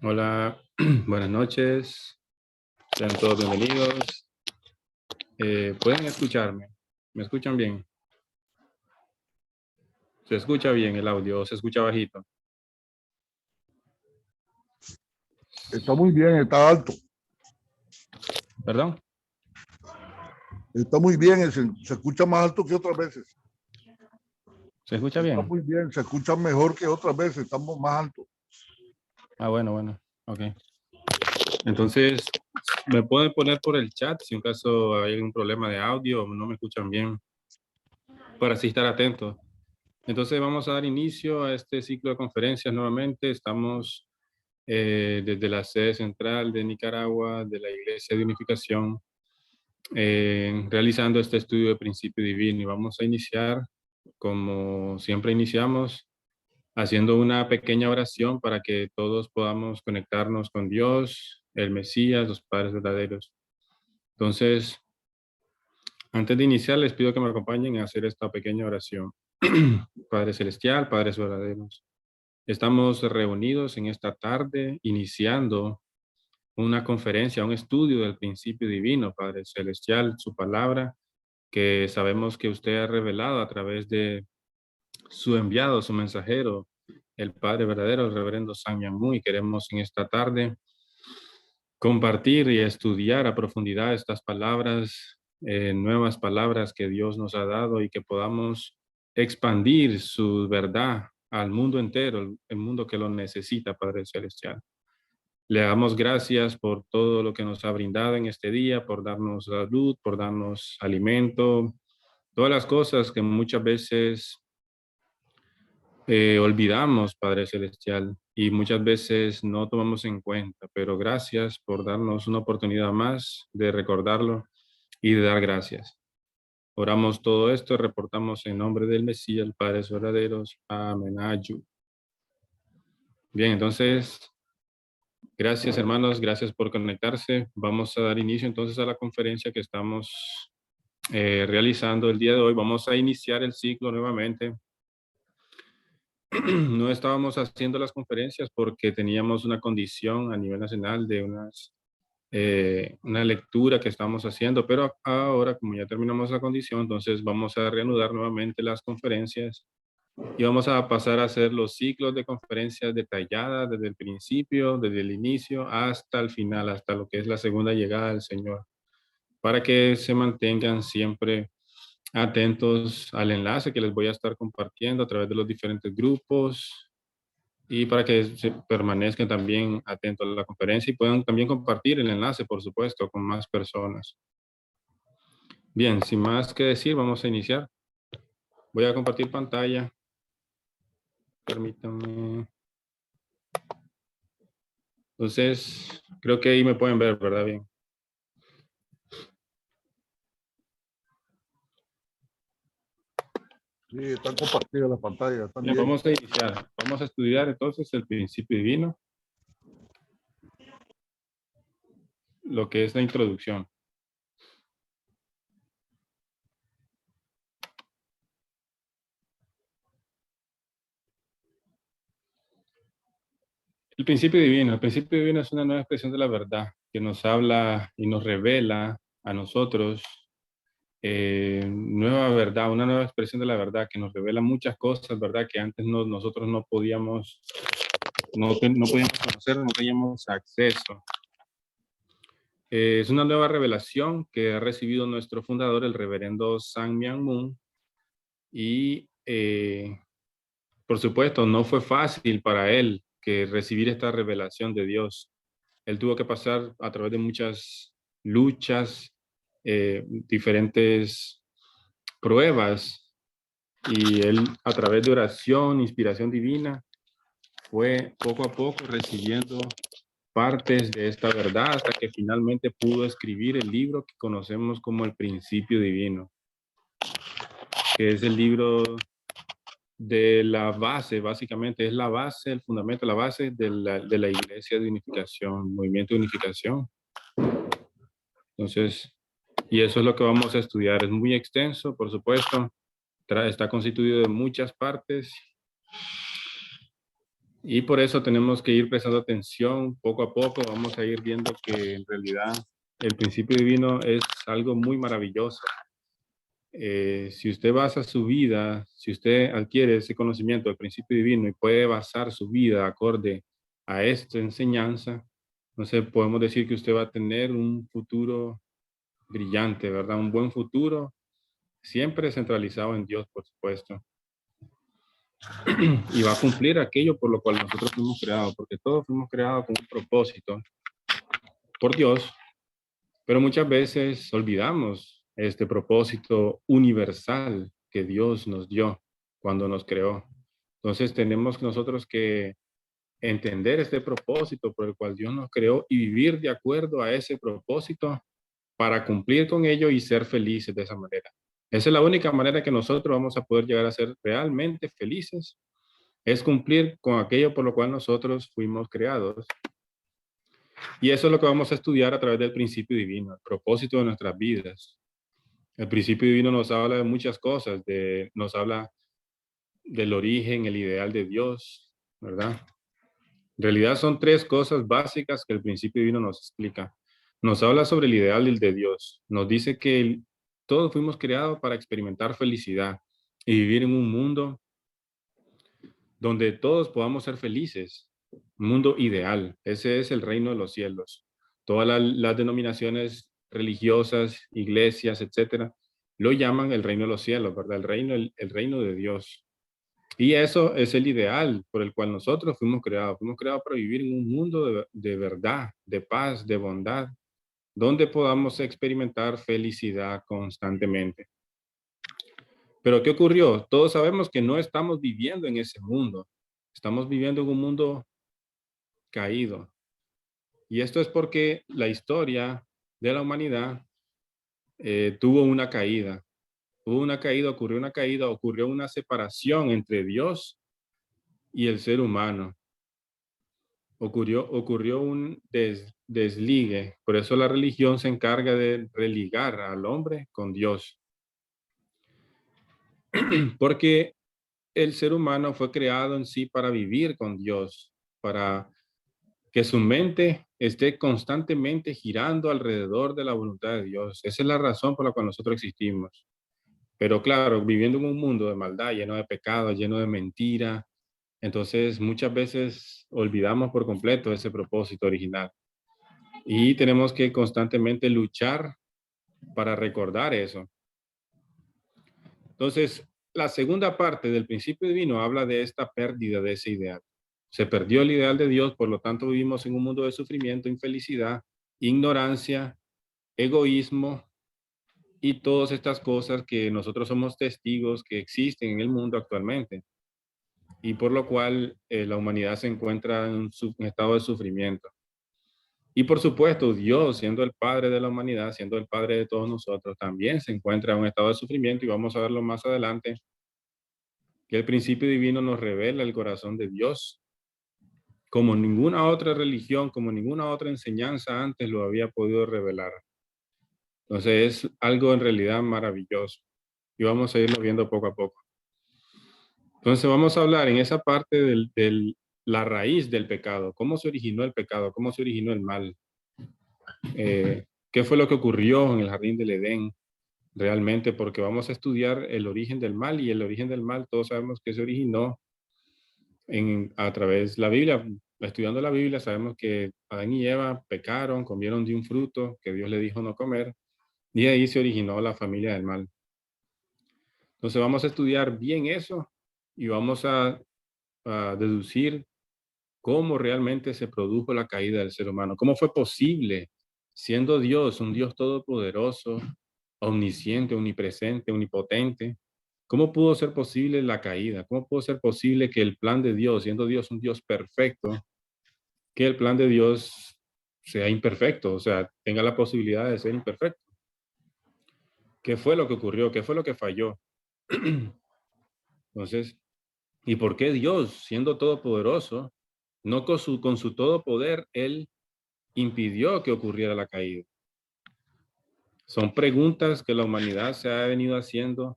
Hola, buenas noches. Sean todos bienvenidos. ¿Pueden escucharme? ¿Me escuchan bien? ¿Se escucha bien el audio o se escucha bajito? Está muy bien, está alto. ¿Perdón? Está muy bien, se escucha más alto que otras veces. ¿Se escucha Está bien? muy bien, se escucha mejor que otras veces, estamos más altos. Ah, bueno. Ok. Entonces, ¿me pueden poner por el chat si en caso hay algún problema de audio o no me escuchan bien? Para así estar atento. Entonces, vamos a dar inicio a este ciclo de conferencias nuevamente. Estamos desde la sede central de Nicaragua, de la Iglesia de Unificación, realizando este estudio de principio divino, y vamos a iniciar como siempre iniciamos, haciendo una pequeña oración para que todos podamos conectarnos con Dios, el Mesías, los padres verdaderos. Entonces, antes de iniciar, les pido que me acompañen a hacer esta pequeña oración. Padre Celestial, Padres verdaderos, estamos reunidos en esta tarde iniciando una conferencia, un estudio del principio divino, Padre Celestial, su palabra, que sabemos que usted ha revelado a través de su enviado, su mensajero, el Padre verdadero, el reverendo San Yamú, y queremos en esta tarde compartir y estudiar a profundidad estas palabras, nuevas palabras que Dios nos ha dado, y que podamos expandir su verdad al mundo entero, el mundo que lo necesita, Padre Celestial. Le damos gracias por todo lo que nos ha brindado en este día, por darnos salud, por darnos alimento, todas las cosas que muchas veces olvidamos, Padre Celestial, y muchas veces no tomamos en cuenta, pero gracias por darnos una oportunidad más de recordarlo y de dar gracias. Oramos todo esto, reportamos en nombre del Mesías, el Padre verdaderos. Amén. Ayu. Bien, entonces, gracias hermanos, gracias por conectarse. Vamos a dar inicio entonces a la conferencia que estamos realizando el día de hoy. Vamos a iniciar el ciclo nuevamente. No estábamos haciendo las conferencias porque teníamos una condición a nivel nacional de una lectura que estábamos haciendo, pero ahora, como ya terminamos la condición, entonces vamos a reanudar nuevamente las conferencias y vamos a pasar a hacer los ciclos de conferencias detalladas desde el principio, desde el inicio hasta el final, hasta lo que es la segunda llegada del Señor, para que se mantengan siempre atentos al enlace que les voy a estar compartiendo a través de los diferentes grupos, y para que se permanezcan también atentos a la conferencia y puedan también compartir el enlace, por supuesto, con más personas. Bien, sin más que decir, vamos a iniciar. Voy a compartir pantalla. Permítanme. Entonces, creo que ahí me pueden ver, ¿verdad? Bien. Sí, están compartidas las pantallas, están Bien, bien. vamos a iniciar. Vamos a estudiar entonces el principio divino, lo que es la introducción. El principio divino. El principio divino es una nueva expresión de la verdad que nos habla y nos revela a nosotros nueva verdad, una nueva expresión de la verdad que nos revela muchas cosas, ¿verdad? Que antes nosotros no podíamos, no podíamos conocer, no teníamos acceso. Es una nueva revelación que ha recibido nuestro fundador, el reverendo San Myung Moon, y por supuesto no fue fácil para él que recibir esta revelación de Dios. Él tuvo que pasar a través de muchas luchas, diferentes pruebas, y él, a través de oración, inspiración divina, fue poco a poco recibiendo partes de esta verdad hasta que finalmente pudo escribir el libro que conocemos como el Principio Divino, que es el libro de la base, básicamente es la base, el fundamento, la base de la Iglesia de Unificación, Movimiento de Unificación. Entonces, y eso es lo que vamos a estudiar. Es muy extenso, por supuesto, está constituido de muchas partes. Y por eso tenemos que ir prestando atención poco a poco. Vamos a ir viendo que en realidad el principio divino es algo muy maravilloso. Si usted basa su vida, si usted adquiere ese conocimiento del principio divino y puede basar su vida acorde a esta enseñanza, entonces podemos decir que usted va a tener un futuro brillante, ¿verdad? Un buen futuro, siempre centralizado en Dios, por supuesto. Y va a cumplir aquello por lo cual nosotros fuimos creados, porque todos fuimos creados con un propósito por Dios, pero muchas veces olvidamos este propósito universal que Dios nos dio cuando nos creó. Entonces tenemos nosotros que entender este propósito por el cual Dios nos creó y vivir de acuerdo a ese propósito para cumplir con ello y ser felices de esa manera. Esa es la única manera que nosotros vamos a poder llegar a ser realmente felices, es cumplir con aquello por lo cual nosotros fuimos creados. Y eso es lo que vamos a estudiar a través del principio divino, el propósito de nuestras vidas. El principio divino nos habla de muchas cosas, nos habla del origen, el ideal de Dios, ¿verdad? En realidad son tres cosas básicas que el principio divino nos explica. Nos habla sobre el ideal de Dios. Nos dice que todos fuimos creados para experimentar felicidad y vivir en un mundo donde todos podamos ser felices. Un mundo ideal. Ese es el reino de los cielos. Todas las denominaciones religiosas, iglesias, etcétera, lo llaman el reino de los cielos, ¿verdad? El reino de Dios. Y eso es el ideal por el cual nosotros fuimos creados. Fuimos creados para vivir en un mundo de verdad, de paz, de bondad, donde podamos experimentar felicidad constantemente. Pero ¿qué ocurrió? Todos sabemos que no estamos viviendo en ese mundo. Estamos viviendo en un mundo caído. Y esto es porque la historia de la humanidad tuvo una caída. Hubo una caída, ocurrió una separación entre Dios y el ser humano. Ocurrió un desligue. Por eso la religión se encarga de religar al hombre con Dios. Porque el ser humano fue creado en sí para vivir con Dios, para que su mente esté constantemente girando alrededor de la voluntad de Dios. Esa es la razón por la cual nosotros existimos. Pero claro, viviendo en un mundo de maldad, lleno de pecado, lleno de mentira, entonces muchas veces olvidamos por completo ese propósito original. Y tenemos que constantemente luchar para recordar eso. Entonces, la segunda parte del principio divino habla de esta pérdida de ese ideal. Se perdió el ideal de Dios, por lo tanto vivimos en un mundo de sufrimiento, infelicidad, ignorancia, egoísmo y todas estas cosas que nosotros somos testigos que existen en el mundo actualmente y por lo cual la humanidad se encuentra en un estado de sufrimiento. Y por supuesto, Dios, siendo el Padre de la humanidad, siendo el Padre de todos nosotros, también se encuentra en un estado de sufrimiento y vamos a verlo más adelante, que el principio divino nos revela el corazón de Dios, como ninguna otra religión, como ninguna otra enseñanza antes lo había podido revelar. Entonces es algo en realidad maravilloso y vamos a irlo viendo poco a poco. Entonces vamos a hablar en esa parte de la raíz del pecado, cómo se originó el pecado, cómo se originó el mal, qué fue lo que ocurrió en el jardín del Edén realmente, porque vamos a estudiar el origen del mal y el origen del mal todos sabemos que se originó a través de la Biblia. Estudiando la Biblia sabemos que Adán y Eva pecaron, comieron de un fruto que Dios le dijo no comer y ahí se originó la familia del mal. Entonces vamos a estudiar bien eso y vamos a deducir cómo realmente se produjo la caída del ser humano, cómo fue posible, siendo Dios, un Dios todopoderoso, omnisciente, omnipresente, omnipotente, cómo pudo ser posible la caída, cómo pudo ser posible que el plan de Dios, siendo Dios un Dios perfecto, que el plan de Dios sea imperfecto, o sea, tenga la posibilidad de ser imperfecto. ¿Qué fue lo que ocurrió? ¿Qué fue lo que falló? Entonces, ¿y por qué Dios, siendo todopoderoso, no con su todo poder, Él impidió que ocurriera la caída? Son preguntas que la humanidad se ha venido haciendo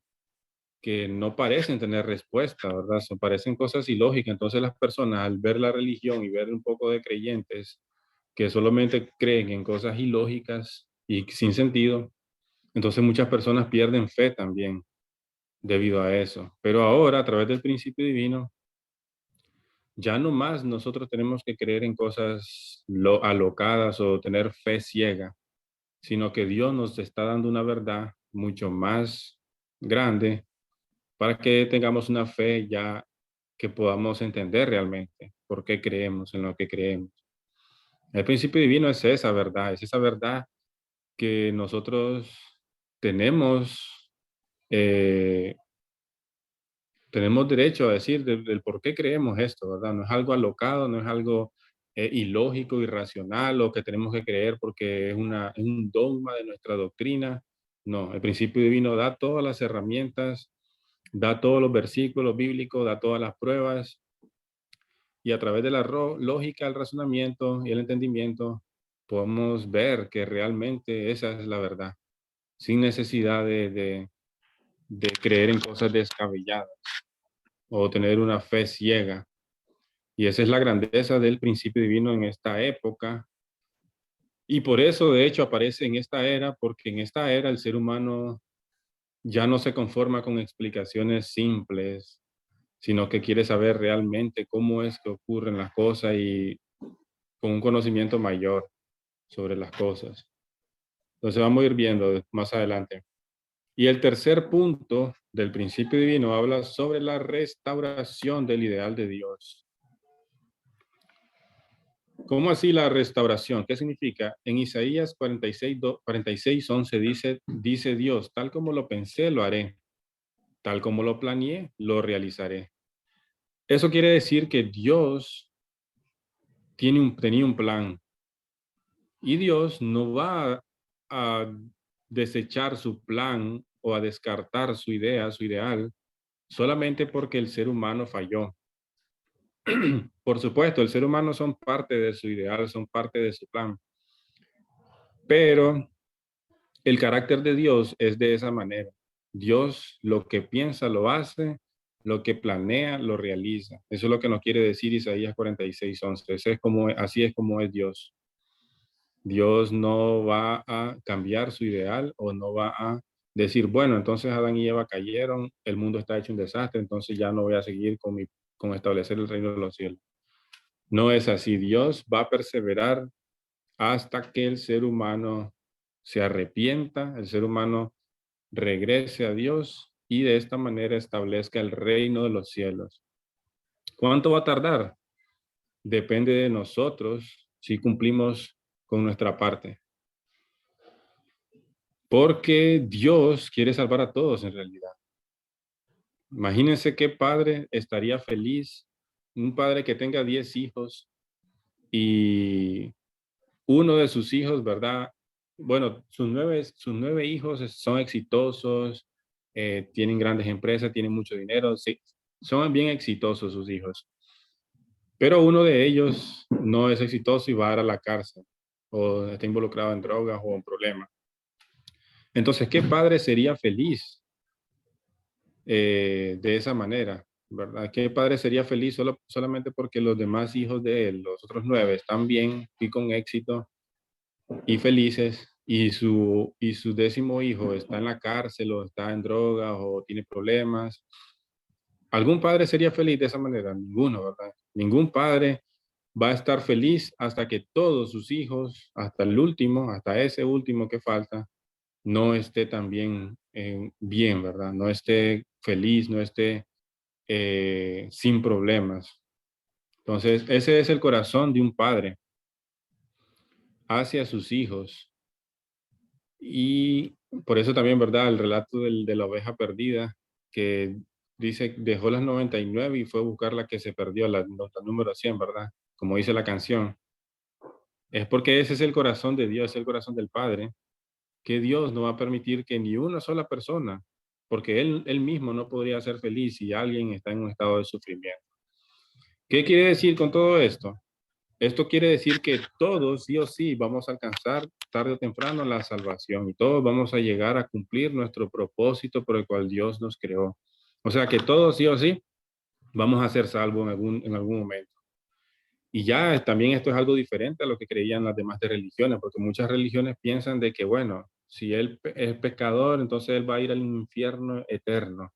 que no parecen tener respuesta, ¿verdad? Parecen cosas ilógicas. Entonces las personas al ver la religión y ver un poco de creyentes que solamente creen en cosas ilógicas y sin sentido, entonces muchas personas pierden fe también debido a eso. Pero ahora, a través del principio divino, ya no más nosotros tenemos que creer en cosas alocadas o tener fe ciega, sino que Dios nos está dando una verdad mucho más grande para que tengamos una fe ya que podamos entender realmente por qué creemos en lo que creemos. El principio divino es esa verdad que nosotros tenemos, eh, tenemos derecho a decir del por qué creemos esto, ¿verdad? No es algo alocado, no es algo ilógico, irracional o que tenemos que creer porque es un dogma de nuestra doctrina. No, el principio divino da todas las herramientas, da todos los versículos bíblicos, da todas las pruebas y a través de la lógica, el razonamiento y el entendimiento podemos ver que realmente esa es la verdad, sin necesidad de creer en cosas descabelladas o tener una fe ciega. Y esa es la grandeza del principio divino en esta época. Y por eso, de hecho, aparece en esta era, porque en esta era el ser humano ya no se conforma con explicaciones simples, sino que quiere saber realmente cómo es que ocurren las cosas y con un conocimiento mayor sobre las cosas. Entonces vamos a ir viendo más adelante. Y el tercer punto del principio divino habla sobre la restauración del ideal de Dios. ¿Cómo así la restauración? ¿Qué significa? En Isaías 46:11 dice Dios, tal como lo pensé, lo haré. Tal como lo planeé, lo realizaré. Eso quiere decir que Dios tenía un plan y Dios no va a desechar su plan o a descartar su idea, su ideal, solamente porque el ser humano falló. Por supuesto, el ser humano son parte de su ideal, son parte de su plan, pero el carácter de Dios es de esa manera. Dios lo que piensa lo hace, lo que planea lo realiza. Eso es lo que nos quiere decir Isaías 46:11. Así es como es Dios. Dios no va a cambiar su ideal o no va a decir, bueno, entonces Adán y Eva cayeron, el mundo está hecho un desastre, entonces ya no voy a seguir con establecer el reino de los cielos. No es así. Dios va a perseverar hasta que el ser humano se arrepienta, el ser humano regrese a Dios y de esta manera establezca el reino de los cielos. ¿Cuánto va a tardar? Depende de nosotros si cumplimos con nuestra parte. Porque Dios quiere salvar a todos en realidad. Imagínense qué padre estaría feliz, un padre que tenga 10 hijos y uno de sus hijos, ¿verdad? Bueno, sus nueve hijos son exitosos, tienen grandes empresas, tienen mucho dinero, sí, son bien exitosos sus hijos. Pero uno de ellos no es exitoso y va a ir a la cárcel o está involucrado en drogas o en problemas. Entonces, ¿qué padre sería feliz de esa manera? ¿Verdad? ¿Qué padre sería feliz solamente porque los demás hijos de él, los otros 9, están bien y con éxito y felices y su 10º hijo está en la cárcel o está en drogas o tiene problemas? ¿Algún padre sería feliz de esa manera? Ninguno, ¿verdad? Ningún padre va a estar feliz hasta que todos sus hijos, hasta el último, hasta ese último que falta, no esté también bien, ¿verdad? No esté feliz, no esté sin problemas. Entonces, ese es el corazón de un padre hacia sus hijos. Y por eso también, ¿verdad? El relato de la oveja perdida, que dice, dejó las 99 y fue a buscar la que se perdió, la número 100, ¿verdad? Como dice la canción. Es porque ese es el corazón de Dios, es el corazón del Padre, que Dios no va a permitir que ni una sola persona, porque él mismo no podría ser feliz si alguien está en un estado de sufrimiento. ¿Qué quiere decir con todo esto? Esto quiere decir que todos, sí o sí, vamos a alcanzar tarde o temprano la salvación y todos vamos a llegar a cumplir nuestro propósito por el cual Dios nos creó. O sea que todos sí o sí vamos a ser salvos en algún momento. Y ya también esto es algo diferente a lo que creían las demás de religiones, porque muchas religiones piensan de que, bueno, si él es pecador, entonces él va a ir al infierno eterno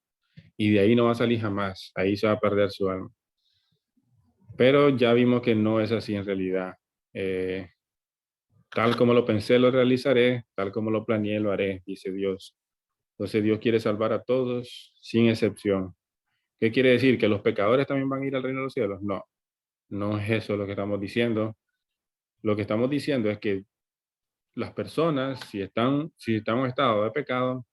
y de ahí no va a salir jamás, ahí se va a perder su alma. Pero ya vimos que no es así en realidad. Eh, Tal como lo pensé, lo realizaré, tal como lo planeé, lo haré, dice Dios. Entonces Dios quiere salvar a todos sin excepción. ¿Qué quiere decir? ¿Que los pecadores también van a ir al reino de los cielos? No, no es eso lo que estamos diciendo. Lo que estamos diciendo es que las personas, si están en un estado de pecado,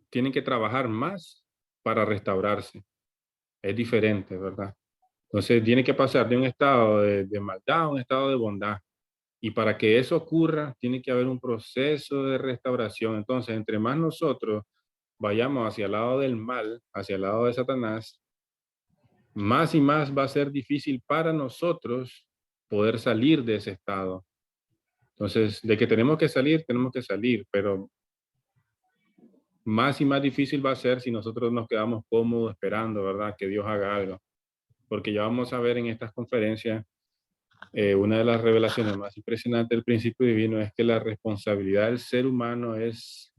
tienen que trabajar más para restaurarse. Es diferente, ¿verdad? Entonces tiene que pasar de un estado de maldad a un estado de bondad. Y para que eso ocurra, tiene que haber un proceso de restauración. Entonces, entre más nosotros vayamos hacia el lado del mal, hacia el lado de Satanás, más y más va a ser difícil para nosotros poder salir de ese estado. Entonces, de que tenemos que salir, pero más y más difícil va a ser si nosotros nos quedamos cómodos esperando, ¿verdad? Que Dios haga algo. Porque ya vamos a ver en estas conferencias, una de las revelaciones más impresionantes del principio divino es que la responsabilidad del ser humano es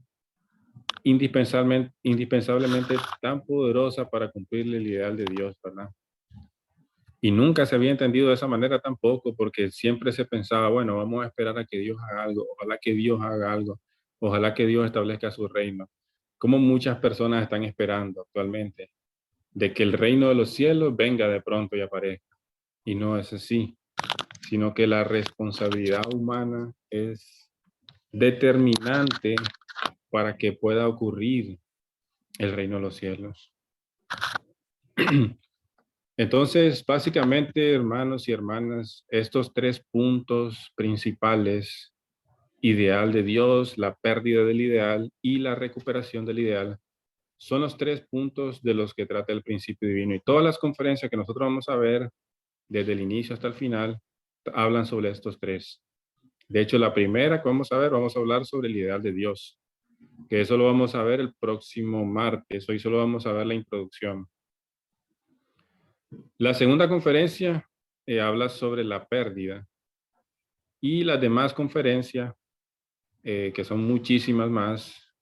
indispensablemente tan poderosa para cumplir el ideal de Dios, ¿verdad? Y nunca se había entendido de esa manera tampoco, porque siempre se pensaba, bueno, vamos a esperar a que Dios haga algo, ojalá que Dios haga algo, ojalá que Dios establezca su reino. Como muchas personas están esperando actualmente de que el reino de los cielos venga de pronto y aparezca. Y no es así, sino que la responsabilidad humana es determinante para que pueda ocurrir el reino de los cielos. Entonces, básicamente, hermanos y hermanas, estos tres puntos principales, ideal de Dios, la pérdida del ideal y la recuperación del ideal, son los tres puntos de los que trata el principio divino. Y todas las conferencias que nosotros vamos a ver, desde el inicio hasta el final, hablan sobre estos tres. De hecho, la primera que vamos a hablar sobre el ideal de Dios, que eso lo vamos a ver el próximo martes. Hoy solo vamos a ver la introducción. La segunda conferencia habla sobre la pérdida y las demás conferencias, que son muchísimas más,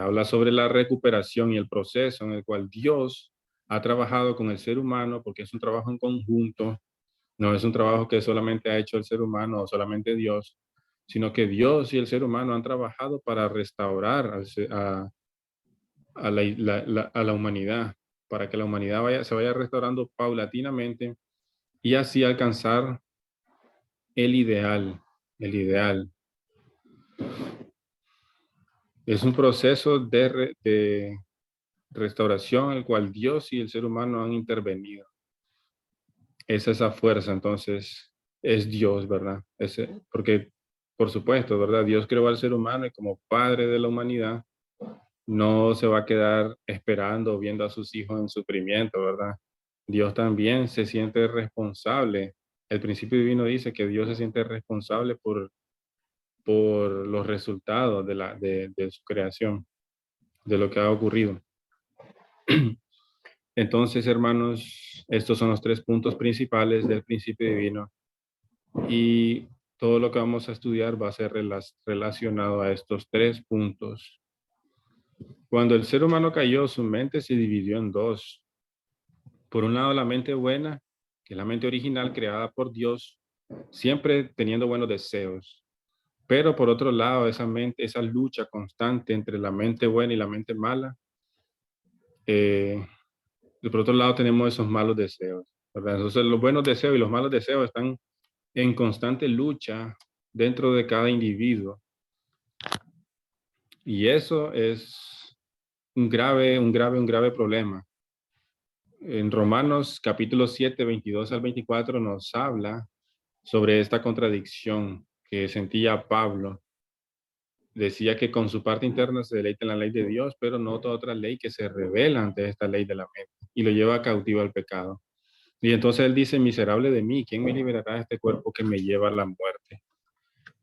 habla sobre la recuperación y el proceso en el cual Dios ha trabajado con el ser humano, porque es un trabajo en conjunto, no es un trabajo que solamente ha hecho el ser humano o solamente Dios, sino que Dios y el ser humano han trabajado para restaurar a la humanidad, para que la humanidad se vaya restaurando paulatinamente y así alcanzar el ideal. El ideal es un proceso de restauración en el cual Dios y el ser humano han intervenido. Es esa fuerza, entonces, es Dios, ¿verdad? Porque, por supuesto, ¿verdad? Dios creó al ser humano y como padre de la humanidad, no se va a quedar esperando o viendo a sus hijos en sufrimiento, ¿verdad? Dios también se siente responsable. El principio divino dice que Dios se siente responsable por los resultados de su creación, de lo que ha ocurrido. Entonces, hermanos, estos son los tres puntos principales del principio divino y todo lo que vamos a estudiar va a ser relacionado a estos tres puntos. Cuando el ser humano cayó, su mente se dividió en dos. Por un lado, la mente buena, que es la mente original creada por Dios, siempre teniendo buenos deseos. Pero por otro lado, esa lucha constante entre la mente buena y la mente mala, y por otro lado tenemos esos malos deseos, ¿verdad? Entonces los buenos deseos y los malos deseos están en constante lucha dentro de cada individuo. Y eso es un grave problema. En Romanos capítulo 7, 22 al 24 nos habla sobre esta contradicción que sentía Pablo. Decía que con su parte interna se deleita en la ley de Dios, pero no toda otra ley que se revela ante esta ley de la mente y lo lleva cautivo al pecado. Y entonces él dice, miserable de mí, ¿quién me liberará de este cuerpo que me lleva a la muerte?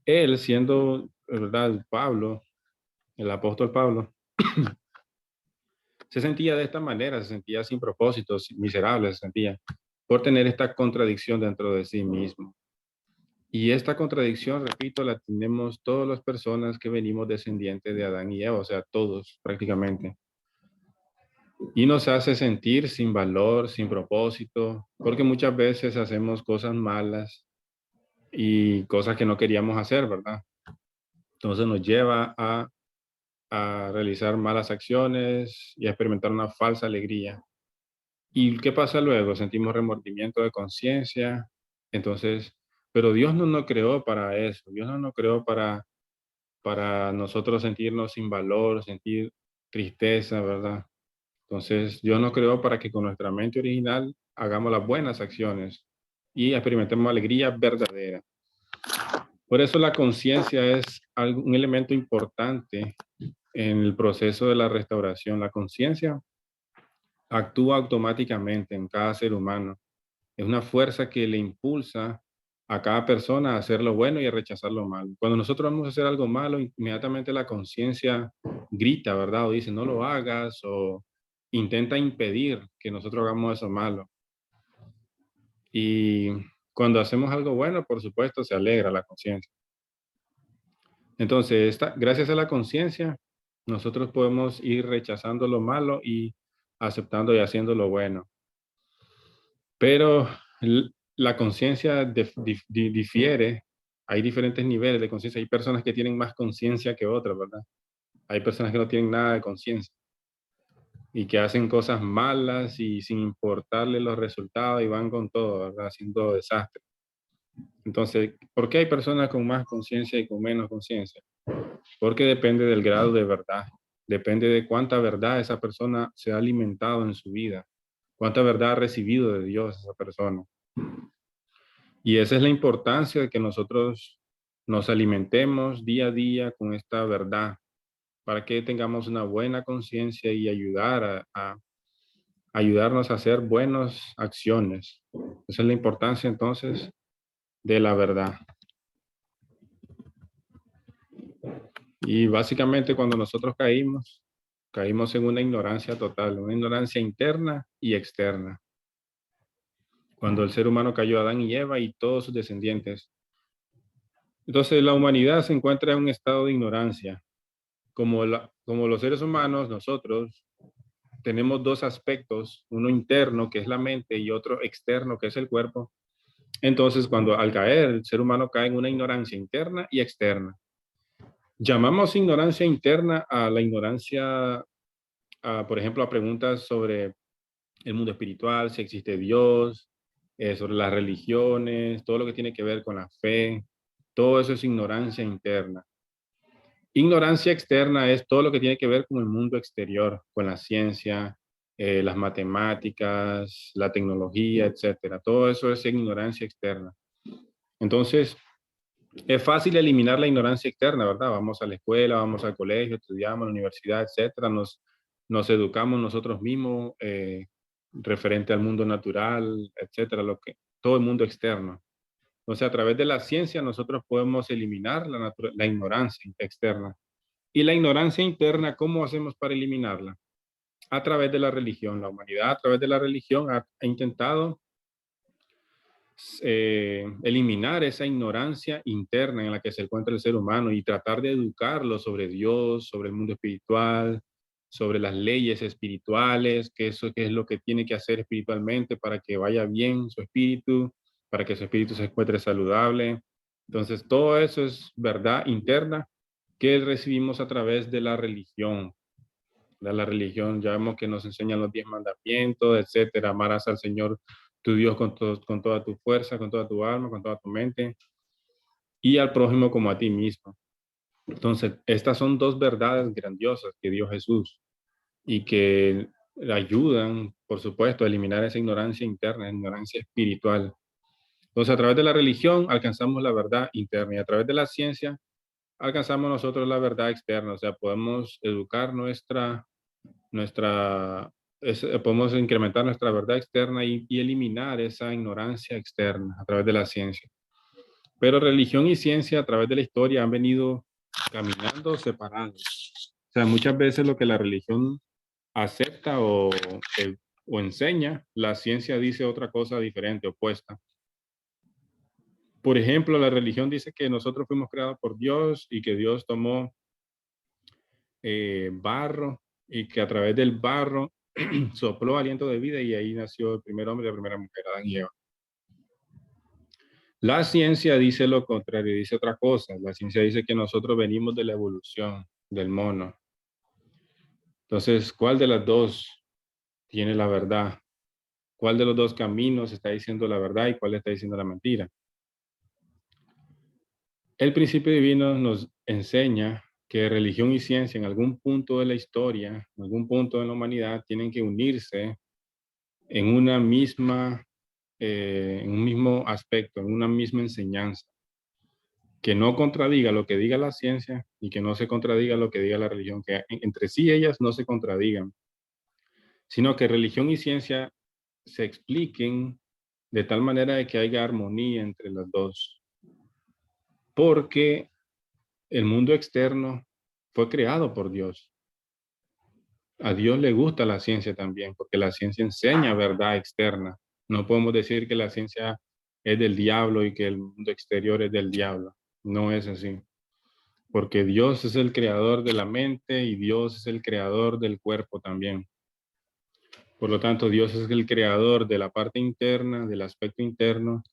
Él, siendo, ¿verdad? Pablo, el apóstol Pablo, Se sentía de esta manera, se sentía sin propósito, miserable, se sentía por tener esta contradicción dentro de sí mismo. Y esta contradicción, repito, la tenemos todas las personas que venimos descendientes de Adán y Eva, o sea, todos prácticamente. Y nos hace sentir sin valor, sin propósito, porque muchas veces hacemos cosas malas y cosas que no queríamos hacer, ¿verdad? Entonces nos lleva a realizar malas acciones y a experimentar una falsa alegría. ¿Y qué pasa luego? Sentimos remordimiento de conciencia. Entonces, pero Dios no nos creó para eso. Dios no nos creó para nosotros sentirnos sin valor, sentir tristeza, ¿verdad? Entonces, Dios nos creó para que con nuestra mente original hagamos las buenas acciones y experimentemos alegría verdadera. Por eso la conciencia es un elemento importante en el proceso de la restauración. La conciencia actúa automáticamente en cada ser humano. Es una fuerza que le impulsa a cada persona a hacer lo bueno y a rechazar lo malo. Cuando nosotros vamos a hacer algo malo, inmediatamente la conciencia grita, ¿verdad? O dice, no lo hagas, o intenta impedir que nosotros hagamos eso malo. Y cuando hacemos algo bueno, por supuesto, se alegra la conciencia. Entonces, gracias a la conciencia, nosotros podemos ir rechazando lo malo y aceptando y haciendo lo bueno. Pero la conciencia difiere. Hay diferentes niveles de conciencia. Hay personas que tienen más conciencia que otras, ¿verdad? Hay personas que no tienen nada de conciencia y que hacen cosas malas y sin importarle los resultados y van con todo, ¿verdad? Haciendo desastre. Entonces, ¿por qué hay personas con más conciencia y con menos conciencia? Porque depende del grado de verdad. Depende de cuánta verdad esa persona se ha alimentado en su vida. Cuánta verdad ha recibido de Dios esa persona. Y esa es la importancia de que nosotros nos alimentemos día a día con esta verdad para que tengamos una buena conciencia y ayudarnos a hacer buenas acciones. Esa es la importancia entonces de la verdad. Y básicamente cuando nosotros caímos en una ignorancia total, una ignorancia interna y externa. Cuando el ser humano cayó, Adán y Eva y todos sus descendientes. Entonces la humanidad se encuentra en un estado de ignorancia. Como los seres humanos, nosotros tenemos dos aspectos, uno interno, que es la mente, y otro externo, que es el cuerpo. Entonces, al caer, el ser humano cae en una ignorancia interna y externa. Llamamos ignorancia interna a la ignorancia, por ejemplo, a preguntas sobre el mundo espiritual, si existe Dios, sobre las religiones, todo lo que tiene que ver con la fe. Todo eso es ignorancia interna. Ignorancia externa es todo lo que tiene que ver con el mundo exterior, con la ciencia, las matemáticas, la tecnología, etcétera. Todo eso es ignorancia externa. Entonces, es fácil eliminar la ignorancia externa, ¿verdad? Vamos a la escuela, vamos al colegio, estudiamos en la universidad, etcétera. Nos educamos nosotros mismos referente al mundo natural, etcétera, todo el mundo externo. Entonces, a través de la ciencia nosotros podemos eliminar la ignorancia externa. Y la ignorancia interna, ¿cómo hacemos para eliminarla? A través de la religión. La humanidad, a través de la religión, ha intentado eliminar esa ignorancia interna en la que se encuentra el ser humano y tratar de educarlo sobre Dios, sobre el mundo espiritual, sobre las leyes espirituales, qué es lo que tiene que hacer espiritualmente para que vaya bien su espíritu, para que su espíritu se encuentre saludable. Entonces, todo eso es verdad interna que recibimos a través de la religión. De la religión ya vemos que nos enseñan los 10 mandamientos, etcétera. Amarás al Señor tu Dios con toda tu fuerza, con toda tu alma, con toda tu mente, y al prójimo como a ti mismo. Entonces, estas son dos verdades grandiosas que dio Jesús y que ayudan, por supuesto, a eliminar esa ignorancia interna, ignorancia espiritual. Entonces, a través de la religión alcanzamos la verdad interna y a través de la ciencia alcanzamos nosotros la verdad externa. O sea, podemos educar podemos incrementar nuestra verdad externa y eliminar esa ignorancia externa a través de la ciencia. Pero religión y ciencia a través de la historia han venido caminando separados. O sea, muchas veces lo que la religión acepta o enseña, la ciencia dice otra cosa diferente, opuesta. Por ejemplo, la religión dice que nosotros fuimos creados por Dios y que Dios tomó barro y que a través del barro sopló aliento de vida y ahí nació el primer hombre y la primera mujer, Adán y Eva. La ciencia dice lo contrario, dice otra cosa. La ciencia dice que nosotros venimos de la evolución del mono. Entonces, ¿cuál de las dos tiene la verdad? ¿Cuál de los dos caminos está diciendo la verdad y cuál está diciendo la mentira? El principio divino nos enseña que religión y ciencia en algún punto de la historia, en algún punto de la humanidad, tienen que unirse en una misma, en un mismo aspecto, en una misma enseñanza, que no contradiga lo que diga la ciencia y que no se contradiga lo que diga la religión, que entre sí ellas no se contradigan, sino que religión y ciencia se expliquen de tal manera de que haya armonía entre las dos, porque el mundo externo fue creado por Dios. A Dios le gusta la ciencia también, porque la ciencia enseña verdad externa. No podemos decir que la ciencia es del diablo y que el mundo exterior es del diablo. No es así. Porque Dios es el creador de la mente y Dios es el creador del cuerpo también. Por lo tanto, Dios es el creador de la parte interna, del aspecto interno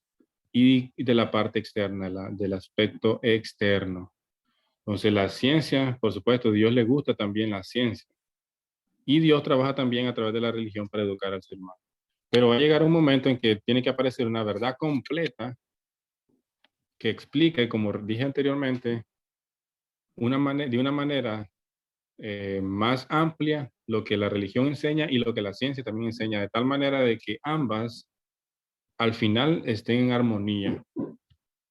y de la parte externa, del aspecto externo. Entonces, la ciencia, por supuesto, Dios le gusta también la ciencia. Y Dios trabaja también a través de la religión para educar al ser humano. Pero va a llegar un momento en que tiene que aparecer una verdad completa que explique, como dije anteriormente, de una manera más amplia lo que la religión enseña y lo que la ciencia también enseña, de tal manera de que ambas al final estén en armonía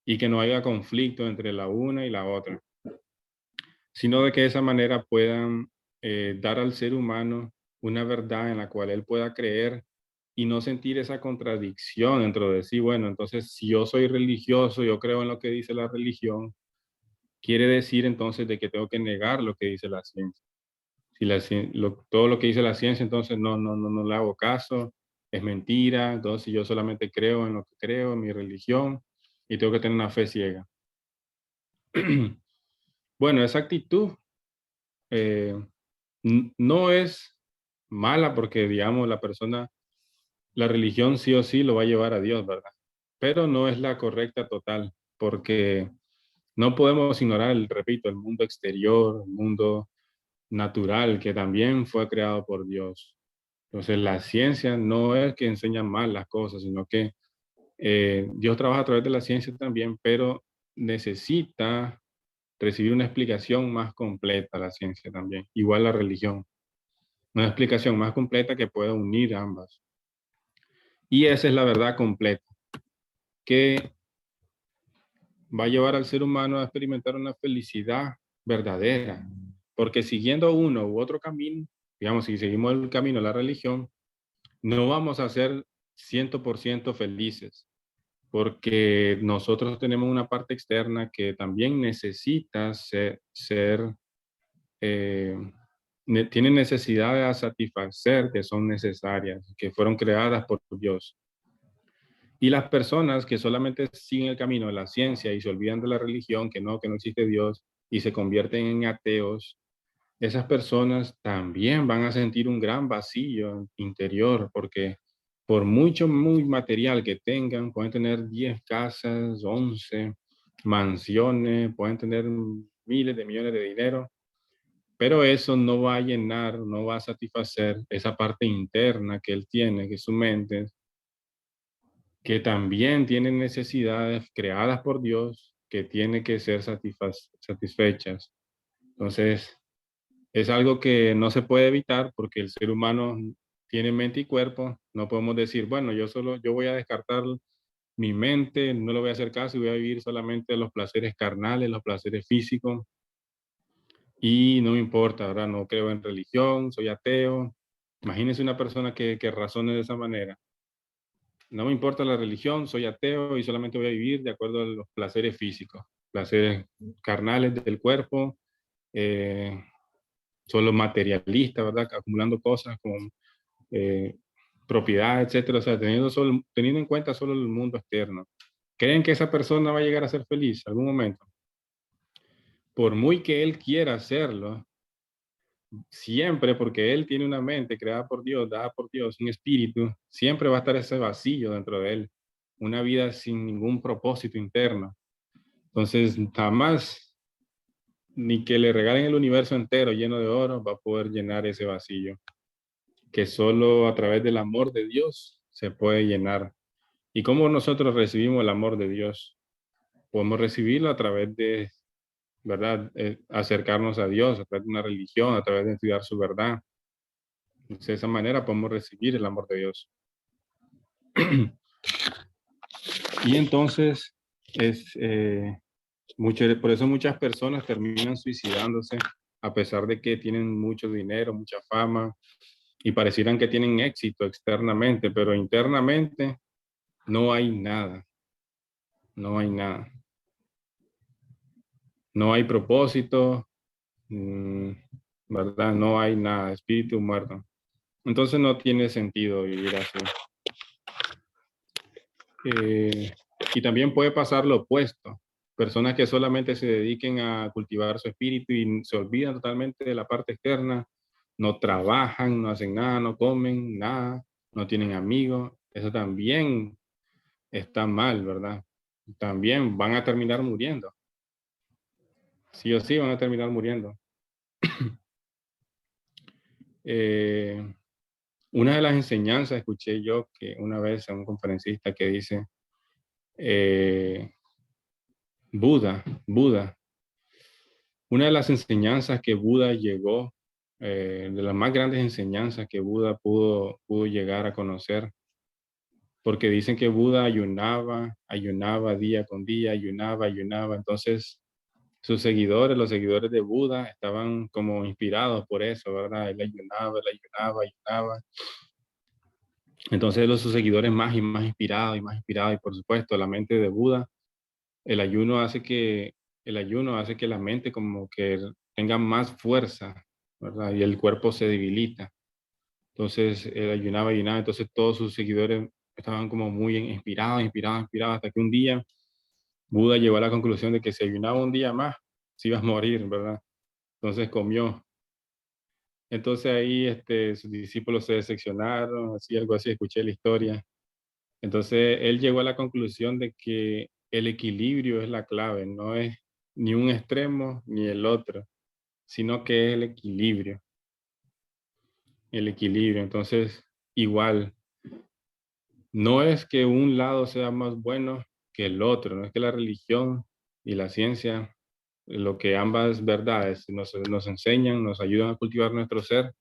y que no haya conflicto entre la una y la otra, sino de que de esa manera puedan dar al ser humano una verdad en la cual él pueda creer y no sentir esa contradicción dentro de sí. Bueno, entonces si yo soy religioso, yo creo en lo que dice la religión, quiere decir entonces de que tengo que negar lo que dice la ciencia. Si todo lo que dice la ciencia, entonces no le hago caso, es mentira, entonces yo solamente creo en lo que creo, en mi religión, y tengo que tener una fe ciega. Bueno, esa actitud eh, no es mala porque, digamos, la religión sí o sí lo va a llevar a Dios, ¿verdad? Pero no es la correcta total, porque no podemos ignorar, repito, el mundo exterior, el mundo natural, que también fue creado por Dios. Entonces, la ciencia no es que enseña mal las cosas, sino que Dios trabaja a través de la ciencia también, pero necesita recibir una explicación más completa la ciencia también, igual la religión, una explicación más completa que pueda unir ambas. Y esa es la verdad completa, que va a llevar al ser humano a experimentar una felicidad verdadera, porque siguiendo uno u otro camino, digamos, si seguimos el camino de la religión, no vamos a ser 100% felices, porque nosotros tenemos una parte externa que también necesita tiene necesidades a satisfacer que son necesarias, que fueron creadas por Dios. Y las personas que solamente siguen el camino de la ciencia y se olvidan de la religión, que no existe Dios, y se convierten en ateos, esas personas también van a sentir un gran vacío interior, porque por muy material que tengan, pueden tener 10 casas, 11 mansiones, pueden tener miles de millones de dinero, pero eso no va a llenar, no va a satisfacer esa parte interna que él tiene, que es su mente, que también tiene necesidades creadas por Dios que tiene que ser satisfechas. Entonces, es algo que no se puede evitar porque el ser humano tiene mente y cuerpo. No podemos decir, bueno, yo voy a descartar mi mente, no le voy a hacer caso y voy a vivir solamente los placeres carnales, los placeres físicos. Y no me importa, ¿verdad? No creo en religión, soy ateo. Imagínense una persona que razone de esa manera. No me importa la religión, soy ateo y solamente voy a vivir de acuerdo a los placeres físicos, placeres carnales del cuerpo, eh, solo materialista, ¿verdad? Acumulando cosas como propiedad, etcétera, o sea, teniendo en cuenta solo el mundo externo. ¿Creen que esa persona va a llegar a ser feliz en algún momento? Por muy que él quiera hacerlo, siempre, porque él tiene una mente creada por Dios, dada por Dios, un espíritu, siempre va a estar ese vacío dentro de él, una vida sin ningún propósito interno. Entonces, jamás, ni que le regalen el universo entero lleno de oro, va a poder llenar ese vacío, que solo a través del amor de Dios se puede llenar. ¿Y cómo nosotros recibimos el amor de Dios? Podemos recibirlo a través de, ¿verdad? Acercarnos a Dios, a través de una religión, a través de estudiar su verdad. Entonces, de esa manera podemos recibir el amor de Dios. Y entonces, por eso muchas personas terminan suicidándose a pesar de que tienen mucho dinero, mucha fama y parecieran que tienen éxito externamente, pero internamente no hay nada, no hay nada. No hay propósito, ¿verdad? No hay nada, espíritu muerto. Entonces no tiene sentido vivir así. Y también puede pasar lo opuesto. Personas que solamente se dediquen a cultivar su espíritu y se olvidan totalmente de la parte externa, no trabajan, no hacen nada, no comen nada, no tienen amigos. Eso también está mal, ¿verdad? También van a terminar muriendo. Sí o sí van a terminar muriendo. Una de las enseñanzas, escuché yo que una vez a un conferencista que dice, Buda, una de las enseñanzas que Buda llegó, de las más grandes enseñanzas que Buda pudo llegar a conocer, porque dicen que Buda ayunaba día con día, ayunaba, entonces sus seguidores, los seguidores de Buda, estaban como inspirados por eso, ¿verdad? Él ayunaba. Entonces sus seguidores más y más inspirados y por supuesto la mente de Buda, el ayuno hace que, el ayuno hace que la mente como que tenga más fuerza, ¿verdad? Y el cuerpo se debilita. Entonces él ayunaba, entonces todos sus seguidores estaban como muy inspirados, hasta que un día Buda llegó a la conclusión de que si ayunaba un día más, se iba a morir, ¿verdad? Entonces comió. Entonces ahí sus discípulos se decepcionaron, así, algo así, escuché la historia. Entonces, él llegó a la conclusión de que el equilibrio es la clave, no es ni un extremo ni el otro, sino que es el equilibrio. El equilibrio. Entonces, igual, no es que un lado sea más bueno que el otro, no es que la religión y la ciencia, lo que ambas verdades nos enseñan, nos ayudan a cultivar nuestro ser,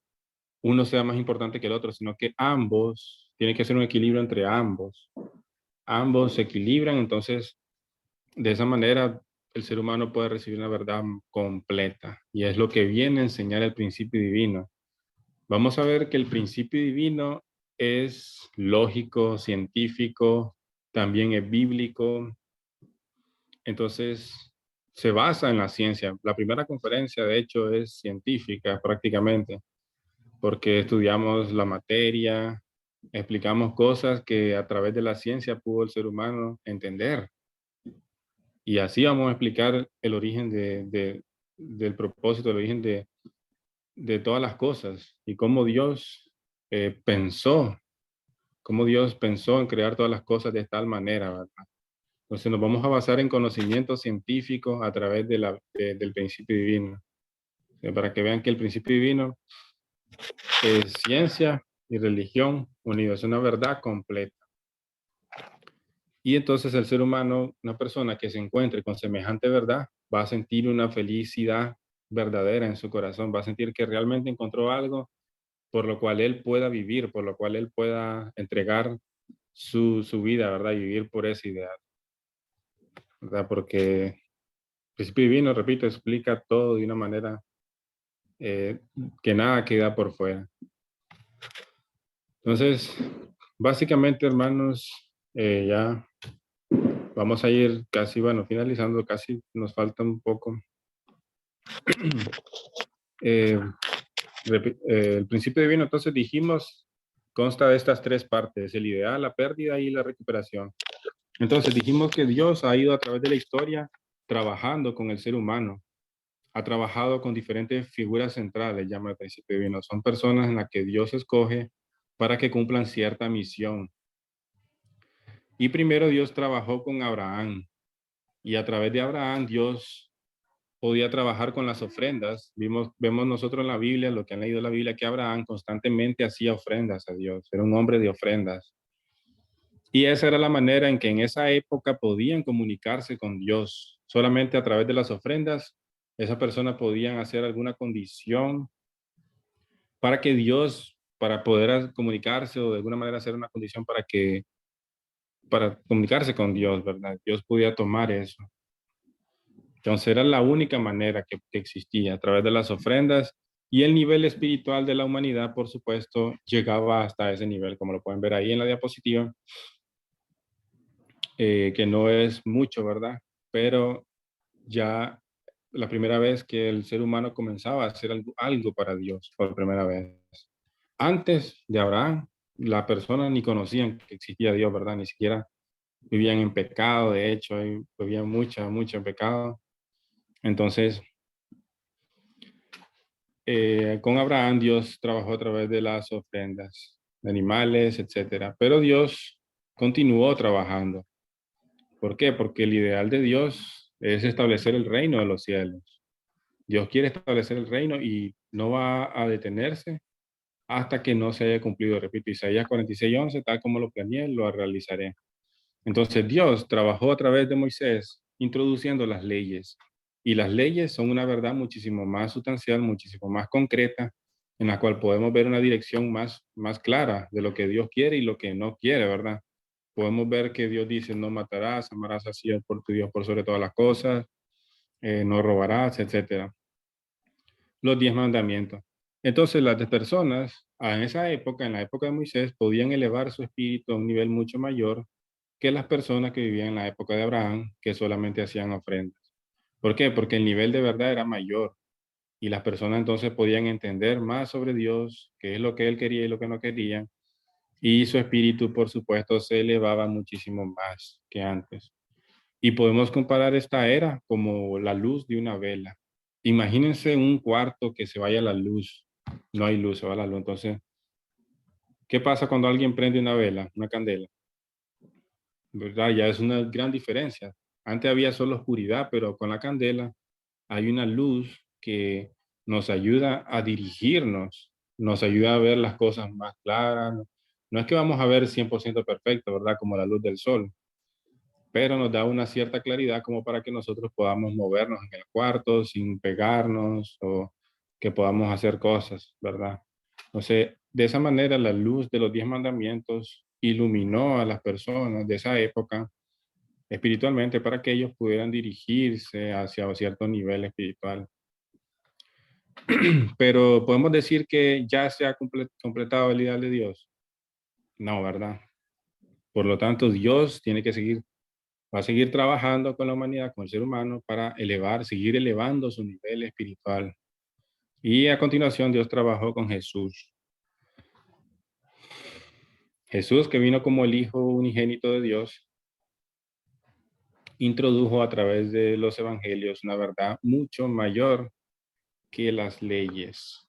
uno sea más importante que el otro, sino que ambos, tiene que ser un equilibrio entre ambos. Ambos se equilibran, entonces de esa manera, el ser humano puede recibir una verdad completa y es lo que viene a enseñar el principio divino. Vamos a ver que el principio divino es lógico, científico, también es bíblico. Entonces, se basa en la ciencia. La primera conferencia, de hecho, es científica prácticamente, porque estudiamos la materia, explicamos cosas que a través de la ciencia pudo el ser humano entender. Y así vamos a explicar el origen del propósito, el origen de todas las cosas y cómo Dios pensó, cómo Dios pensó en crear todas las cosas de tal manera, ¿verdad? Entonces nos vamos a basar en conocimientos científicos a través del principio divino. Para que vean que el principio divino es ciencia y religión unidos, es una verdad completa. Y entonces el ser humano, una persona que se encuentre con semejante verdad, va a sentir una felicidad verdadera en su corazón, va a sentir que realmente encontró algo por lo cual él pueda vivir, por lo cual él pueda entregar su vida, ¿verdad? Y vivir por ese ideal, ¿verdad? Porque el principio divino, repito, explica todo de una manera que nada queda por fuera. Entonces, básicamente, hermanos, ya vamos a ir casi, bueno, finalizando, casi nos falta un poco. El principio divino, entonces dijimos, consta de estas tres partes: el ideal, la pérdida y la recuperación. Entonces dijimos que Dios ha ido a través de la historia trabajando con el ser humano, ha trabajado con diferentes figuras centrales, llama el principio divino. Son personas en las que Dios escoge para que cumplan cierta misión. Y primero Dios trabajó con Abraham, y a través de Abraham Dios podía trabajar con las ofrendas. Vemos nosotros en la Biblia, lo que han leído en la Biblia, que Abraham constantemente hacía ofrendas a Dios. Era un hombre de ofrendas. Y esa era la manera en que en esa época podían comunicarse con Dios. Solamente a través de las ofrendas, esa persona podían hacer alguna condición para que Dios, para poder comunicarse o de alguna manera hacer una condición para comunicarse con Dios, ¿verdad? Dios podía tomar eso. Entonces era la única manera que existía, a través de las ofrendas, y el nivel espiritual de la humanidad, por supuesto, llegaba hasta ese nivel, como lo pueden ver ahí en la diapositiva, que no es mucho, ¿verdad? Pero ya la primera vez que el ser humano comenzaba a hacer algo para Dios, por primera vez. Antes de Abraham, las personas ni conocían que existía Dios, ¿verdad? Ni siquiera vivían en pecado, de hecho, vivían mucho pecado. Entonces, con Abraham Dios trabajó a través de las ofrendas de animales, etcétera. Pero Dios continuó trabajando. ¿Por qué? Porque el ideal de Dios es establecer el reino de los cielos. Dios quiere establecer el reino y no va a detenerse hasta que no se haya cumplido. Repito, Isaías 46:11, tal como lo planeé, lo realizaré. Entonces Dios trabajó a través de Moisés introduciendo las leyes. Y las leyes son una verdad muchísimo más sustancial, muchísimo más concreta, en la cual podemos ver una dirección más clara de lo que Dios quiere y lo que no quiere, ¿verdad? Podemos ver que Dios dice: no matarás, amarás así por tu Dios por sobre todas las cosas, no robarás, etcétera. Los 10 mandamientos. Entonces las personas en esa época, en la época de Moisés, podían elevar su espíritu a un nivel mucho mayor que las personas que vivían en la época de Abraham, que solamente hacían ofrendas. ¿Por qué? Porque el nivel de verdad era mayor y las personas entonces podían entender más sobre Dios, qué es lo que él quería y lo que no quería, y su espíritu, por supuesto, se elevaba muchísimo más que antes. Y podemos comparar esta era como la luz de una vela. Imagínense un cuarto que se vaya la luz. No hay luz, se va la luz. Entonces, ¿qué pasa cuando alguien prende una vela, una candela? ¿Verdad? Ya es una gran diferencia. Antes había solo oscuridad, pero con la candela hay una luz que nos ayuda a dirigirnos, nos ayuda a ver las cosas más claras. No es que vamos a ver 100% perfecto, ¿verdad? Como la luz del sol, pero nos da una cierta claridad como para que nosotros podamos movernos en el cuarto sin pegarnos o que podamos hacer cosas, ¿verdad? Entonces, de esa manera, la luz de los 10 mandamientos iluminó a las personas de esa época espiritualmente para que ellos pudieran dirigirse hacia un cierto nivel espiritual. Pero podemos decir que ya se ha completado el ideal de Dios. No, ¿verdad? Por lo tanto, Dios tiene que va a seguir trabajando con la humanidad, con el ser humano, para seguir elevando su nivel espiritual. Y a continuación, Dios trabajó con Jesús. Jesús, que vino como el Hijo unigénito de Dios, introdujo a través de los evangelios una verdad mucho mayor que las leyes.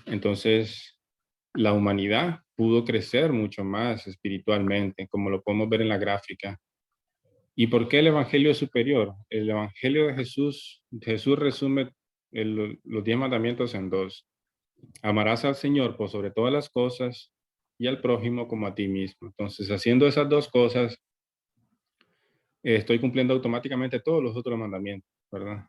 Entonces, la humanidad pudo crecer mucho más espiritualmente, como lo podemos ver en la gráfica. ¿Y por qué el evangelio es superior? El evangelio de Jesús resume los 10 mandamientos en dos. Amarás al Señor por sobre todas las cosas y al prójimo como a ti mismo. Entonces, haciendo esas dos cosas, estoy cumpliendo automáticamente todos los otros mandamientos, ¿verdad?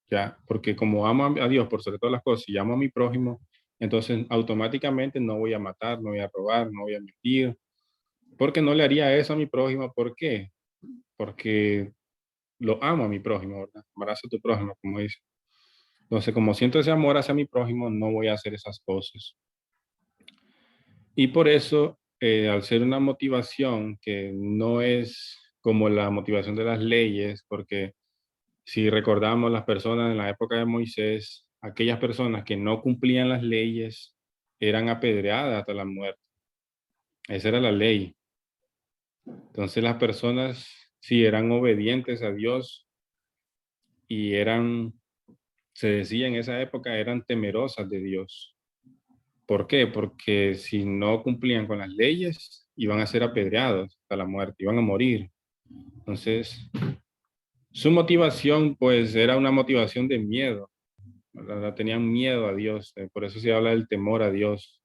Ya, porque como amo a Dios por sobre todas las cosas y amo a mi prójimo, entonces automáticamente no voy a matar, no voy a robar, no voy a mentir, porque no le haría eso a mi prójimo. ¿Por qué? Porque lo amo a mi prójimo, ¿verdad? Amarás a tu prójimo, como dice. Entonces, como siento ese amor hacia mi prójimo, no voy a hacer esas cosas. Y por eso, al ser una motivación que no es como la motivación de las leyes, porque si recordamos las personas en la época de Moisés, aquellas personas que no cumplían las leyes eran apedreadas hasta la muerte. Esa era la ley. Entonces las personas, si eran obedientes a Dios y se decía en esa época, eran temerosas de Dios. ¿Por qué? Porque si no cumplían con las leyes, iban a ser apedreados hasta la muerte, iban a morir. Entonces, su motivación, pues, era una motivación de miedo, ¿verdad? Tenían miedo a Dios, por eso se habla del temor a Dios.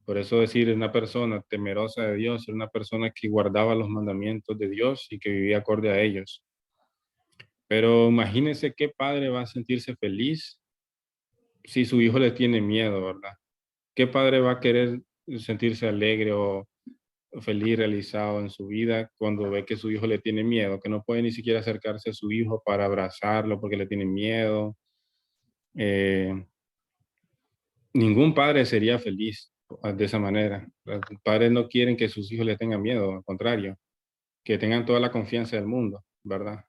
Por eso decir una persona temerosa de Dios, era una persona que guardaba los mandamientos de Dios y que vivía acorde a ellos. Pero imagínense qué padre va a sentirse feliz si su hijo le tiene miedo, ¿verdad? ¿Qué padre va a querer sentirse alegre o feliz, realizado en su vida cuando ve que su hijo le tiene miedo, que no puede ni siquiera acercarse a su hijo para abrazarlo porque le tiene miedo? Eh, Ningún padre sería feliz de esa manera. Los padres no quieren que sus hijos le tengan miedo, al contrario, que tengan toda la confianza del mundo, ¿verdad?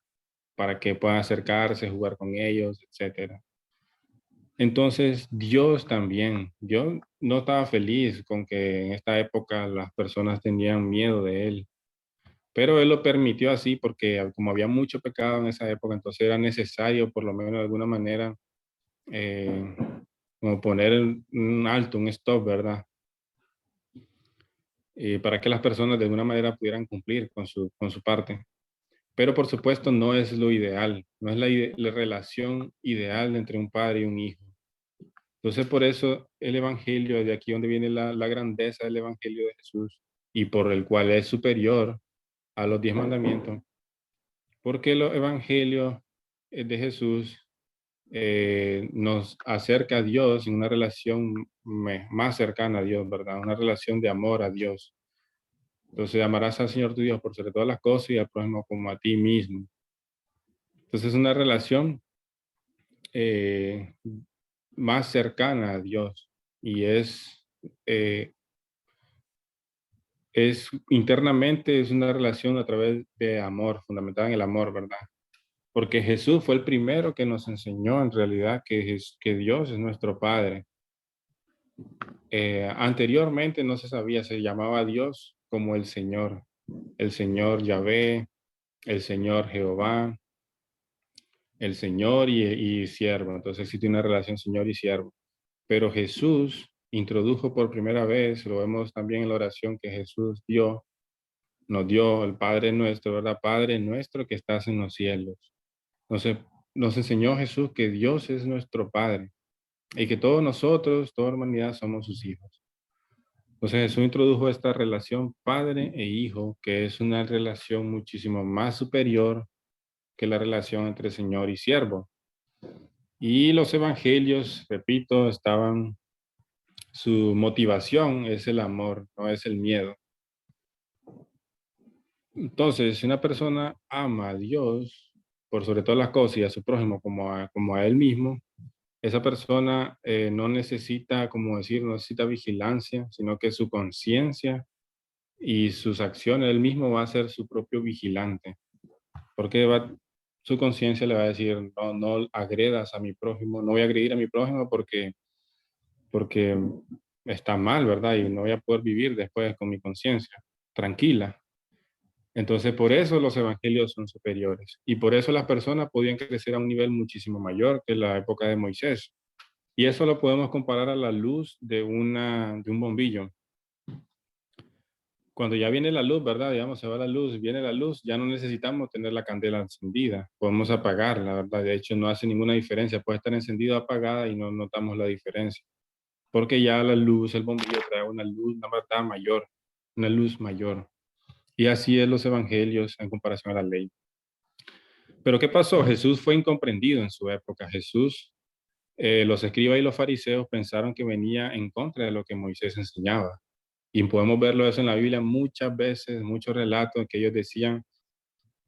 Para que puedan acercarse, jugar con ellos, etcétera. Entonces, Dios también, Dios no estaba feliz con que en esta época las personas tenían miedo de Él, pero Él lo permitió así porque como había mucho pecado en esa época, entonces era necesario, por lo menos de alguna manera, eh, como poner un alto, un stop, ¿verdad? Para que las personas de alguna manera pudieran cumplir con su parte. Pero por supuesto no es lo ideal, no es la relación ideal entre un padre y un hijo. Entonces por eso el Evangelio, de aquí donde viene la grandeza del Evangelio de Jesús y por el cual es superior a los 10 mandamientos, porque el Evangelio de Jesús nos acerca a Dios en una relación más cercana a Dios, ¿verdad? Una relación de amor a Dios. Entonces amarás al Señor tu Dios por sobre todas las cosas y al prójimo como a ti mismo. Entonces es una relación eh, más cercana a Dios y eh, es internamente es una relación a través de amor, fundamentada en el amor, ¿verdad? Porque Jesús fue el primero que nos enseñó en realidad que Dios es nuestro Padre. Anteriormente no se sabía, se llamaba a Dios como el Señor Yahvé, el Señor Jehová, el Señor y siervo. Entonces existe una relación Señor y siervo. Pero Jesús introdujo por primera vez, lo vemos también en la oración que Jesús nos dio el Padre nuestro, ¿verdad? Padre nuestro que estás en los cielos. Entonces nos enseñó Jesús que Dios es nuestro Padre y que todos nosotros, toda humanidad, somos sus hijos. Entonces Jesús introdujo esta relación padre e hijo, que es una relación muchísimo más superior que la relación entre Señor y siervo. Y los evangelios, repito, su motivación es el amor, no es el miedo. Entonces, si una persona ama a Dios por sobre todas las cosas y a su prójimo como a él mismo, esa persona no necesita, como decir, no necesita vigilancia, sino que su conciencia y sus acciones, él mismo va a ser su propio vigilante, porque su conciencia le va a decir, no, no agredas a mi prójimo, no voy a agredir a mi prójimo porque está mal, ¿verdad? Y no voy a poder vivir después con mi conciencia tranquila. Entonces, por eso los evangelios son superiores y por eso las personas podían crecer a un nivel muchísimo mayor que la época de Moisés. Y eso lo podemos comparar a la luz de un bombillo. Cuando ya viene la luz, ¿verdad? Digamos, se va la luz, viene la luz, ya no necesitamos tener la candela encendida, podemos apagarla, ¿verdad? De hecho, no hace ninguna diferencia, puede estar encendida o apagada y no notamos la diferencia, porque ya la luz, el bombillo trae una luz, una verdad mayor, una luz mayor. Y así es los evangelios en comparación a la ley. Pero ¿qué pasó? Jesús fue incomprendido en su época. Jesús, los escribas y los fariseos pensaron que venía en contra de lo que Moisés enseñaba. Y podemos verlo eso en la Biblia muchas veces, muchos relatos que ellos decían,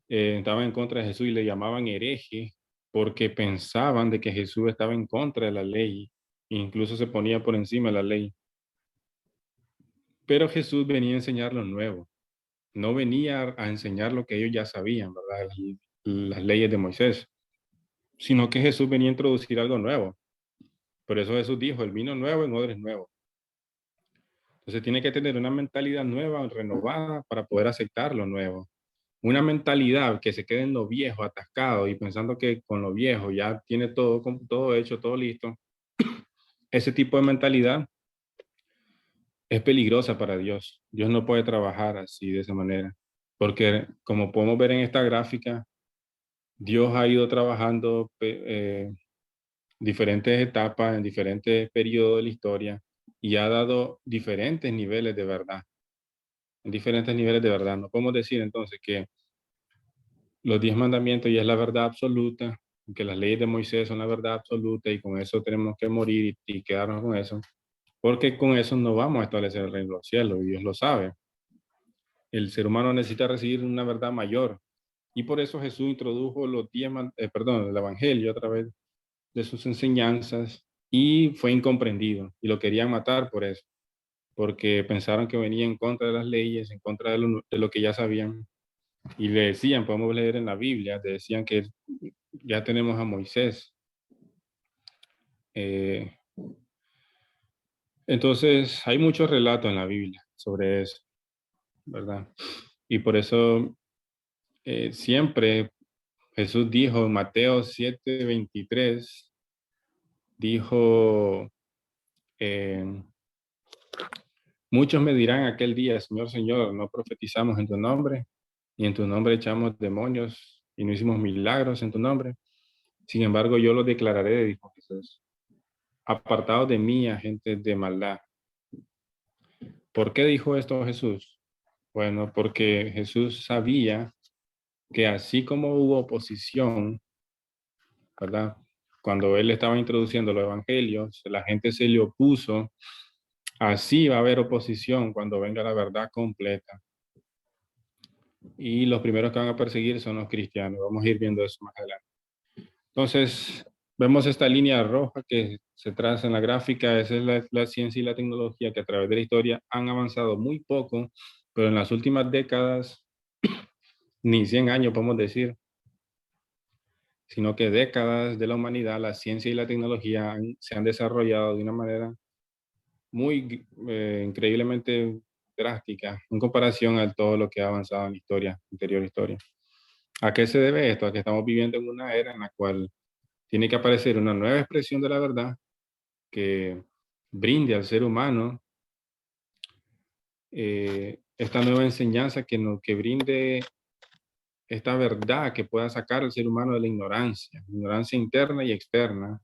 estaban en contra de Jesús y le llamaban hereje porque pensaban de que Jesús estaba en contra de la ley, e incluso se ponía por encima de la ley. Pero Jesús venía a enseñar lo nuevo, no venía a enseñar lo que ellos ya sabían, ¿verdad? Las leyes de Moisés, sino que Jesús venía a introducir algo nuevo. Por eso Jesús dijo, el vino nuevo en odres nuevos. Entonces tiene que tener una mentalidad nueva, renovada, para poder aceptar lo nuevo. Una mentalidad que se quede en lo viejo, atascado y pensando que con lo viejo ya tiene todo, todo hecho, todo listo. Ese tipo de mentalidad es peligrosa para Dios. Dios no puede trabajar así, de esa manera. Porque como podemos ver en esta gráfica, Dios ha ido trabajando diferentes etapas en diferentes periodos de la historia y ha dado diferentes niveles de verdad. En diferentes niveles de verdad. No podemos decir entonces que los 10 mandamientos ya es la verdad absoluta, que las leyes de Moisés son la verdad absoluta y con eso tenemos que morir y quedarnos con eso, porque con eso no vamos a establecer el reino de los cielos y Dios lo sabe. El ser humano necesita recibir una verdad mayor y por eso Jesús introdujo los 10, el evangelio a través de sus enseñanzas y fue incomprendido y lo querían matar por eso, porque pensaron que venía en contra de las leyes, en contra de lo que ya sabían. Y le decían, podemos leer en la Biblia, decían que ya tenemos a Moisés. Entonces, hay muchos relatos en la Biblia sobre eso, ¿verdad? Y por eso siempre Jesús dijo en Mateo 7:23, dijo, muchos me dirán aquel día, Señor, Señor, no profetizamos en tu nombre, y en tu nombre echamos demonios y no hicimos milagros en tu nombre. Sin embargo, yo lo declararé, dijo Jesús. Apartados de mí, agentes de maldad. ¿Por qué dijo esto Jesús? Bueno, porque Jesús sabía que así como hubo oposición, ¿verdad? Cuando él estaba introduciendo los evangelios, la gente se le opuso, así va a haber oposición cuando venga la verdad completa. Y los primeros que van a perseguir son los cristianos. Vamos a ir viendo eso más adelante. Entonces, vemos esta línea roja que se traza en la gráfica. Esa es la ciencia y la tecnología que a través de la historia han avanzado muy poco, pero en las últimas décadas, ni 100 años podemos decir, sino que décadas de la humanidad, la ciencia y la tecnología se han desarrollado de una manera muy increíblemente drástica en comparación a todo lo que ha avanzado en la historia, anterior historia. ¿A qué se debe esto? A que estamos viviendo en una era en la cual tiene que aparecer una nueva expresión de la verdad que brinde al ser humano esta nueva enseñanza que brinde esta verdad que pueda sacar al ser humano de la ignorancia interna y externa,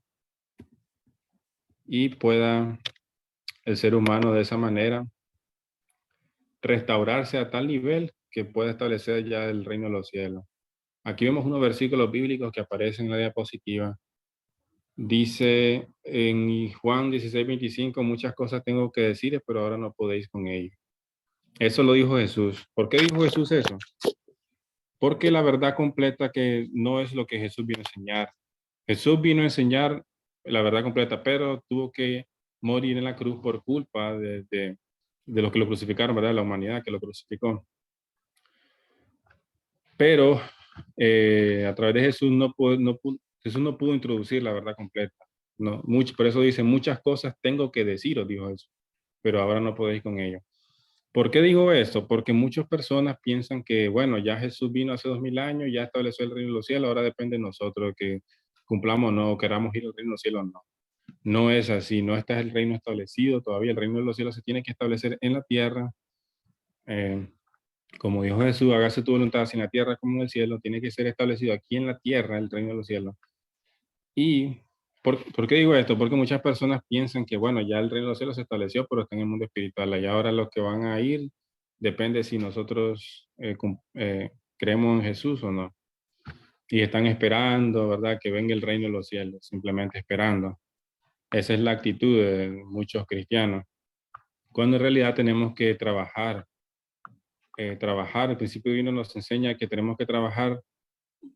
y pueda el ser humano de esa manera restaurarse a tal nivel que pueda establecer ya el reino de los cielos. Aquí vemos unos versículos bíblicos que aparecen en la diapositiva. Dice en Juan 16:25, muchas cosas tengo que decir, pero ahora no podéis con ello. Eso lo dijo Jesús. ¿Por qué dijo Jesús eso? Porque la verdad completa que no es lo que Jesús vino a enseñar. Jesús vino a enseñar la verdad completa, pero tuvo que morir en la cruz por culpa de los que lo crucificaron, ¿verdad? La humanidad que lo crucificó. Pero a través de Jesús Jesús no pudo introducir la verdad completa. No, por eso dice, muchas cosas tengo que deciros, dijo Jesús, pero ahora no podéis con ello. ¿Por qué digo esto? Porque muchas personas piensan que, bueno, ya Jesús vino hace 2000 años, ya estableció el reino de los cielos, ahora depende de nosotros que cumplamos o no, queramos ir al reino de los cielos o no. No es así, no está el reino establecido todavía, el reino de los cielos se tiene que establecer en la tierra. Como dijo Jesús, hágase tu voluntad así en la tierra como en el cielo, tiene que ser establecido aquí en la tierra el reino de los cielos. ¿Y por qué digo esto? Porque muchas personas piensan que, bueno, ya el reino de los cielos se estableció, pero está en el mundo espiritual. Y ahora los que van a ir, depende si nosotros creemos en Jesús o no. Y están esperando, ¿verdad? Que venga el reino de los cielos, simplemente esperando. Esa es la actitud de muchos cristianos. Cuando en realidad tenemos que trabajar. El principio divino nos enseña que tenemos que trabajar.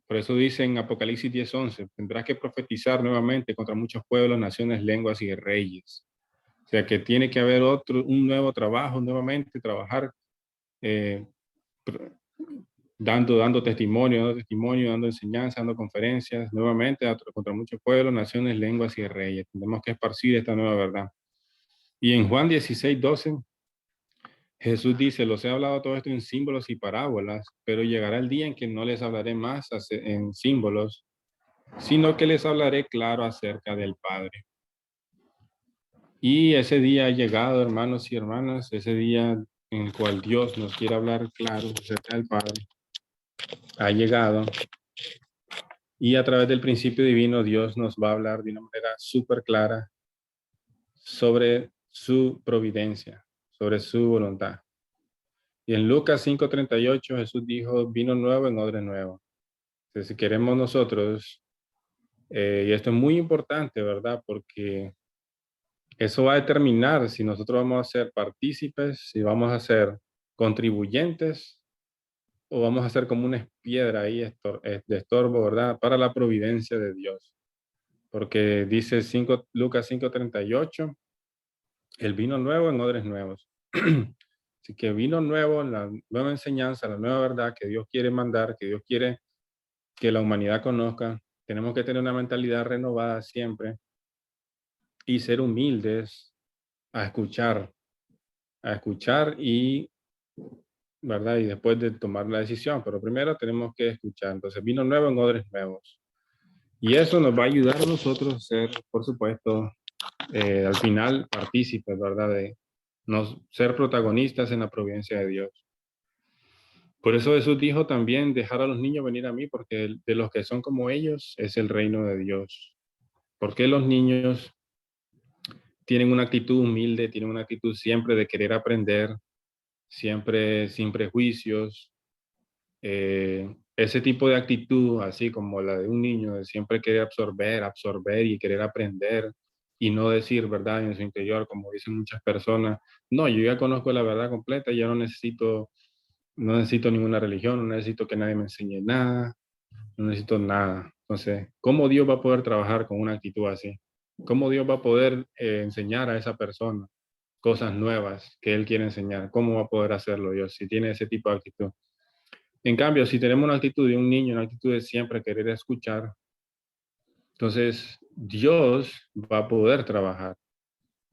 Por eso dice en Apocalipsis 10:11, tendrás que profetizar nuevamente contra muchos pueblos, naciones, lenguas y reyes. O sea que tiene que haber un nuevo trabajo, nuevamente trabajar, dando testimonio, dando enseñanza, dando conferencias, nuevamente contra muchos pueblos, naciones, lenguas y reyes. Tenemos que esparcir esta nueva verdad. Y en Juan 16:12, Jesús dice, los he hablado todo esto en símbolos y parábolas, pero llegará el día en que no les hablaré más en símbolos, sino que les hablaré claro acerca del Padre. Y ese día ha llegado, hermanos y hermanas, ese día en el cual Dios nos quiere hablar claro acerca del Padre. Ha llegado. Y a través del principio divino, Dios nos va a hablar de una manera súper clara sobre su providencia, sobre su voluntad. Y en Lucas 5:38, Jesús dijo, vino nuevo en odre nuevo. Entonces, si queremos nosotros, y esto es muy importante, ¿verdad? Porque eso va a determinar si nosotros vamos a ser partícipes, si vamos a ser contribuyentes o vamos a ser como una piedra ahí de estorbo, ¿verdad? Para la providencia de Dios. Porque dice Lucas 5:38, el vino nuevo en odres nuevos. Así que vino nuevo, la nueva enseñanza, la nueva verdad que Dios quiere mandar, que Dios quiere que la humanidad conozca. Tenemos que tener una mentalidad renovada siempre y ser humildes a escuchar y, ¿verdad? Y después de tomar la decisión, pero primero tenemos que escuchar. Entonces, vino nuevo en odres nuevos. Y eso nos va a ayudar a nosotros a ser, por supuesto, al final partícipes, ¿verdad? De ser protagonistas en la providencia de Dios. Por eso Jesús dijo también, dejar a los niños venir a mí, porque de los que son como ellos es el reino de Dios. Porque los niños tienen una actitud humilde, tienen una actitud siempre de querer aprender, siempre sin prejuicios. Ese tipo de actitud, así como la de un niño, de siempre querer absorber y querer aprender y no decir verdad en su interior, como dicen muchas personas, no, yo ya conozco la verdad completa, yo no necesito ninguna religión, no necesito que nadie me enseñe nada, no necesito nada. Entonces, ¿cómo Dios va a poder trabajar con una actitud así? ¿Cómo Dios va a poder enseñar a esa persona cosas nuevas que Él quiere enseñar? ¿Cómo va a poder hacerlo Dios si tiene ese tipo de actitud? En cambio, si tenemos una actitud de un niño, una actitud de siempre querer escuchar, entonces Dios va a poder trabajar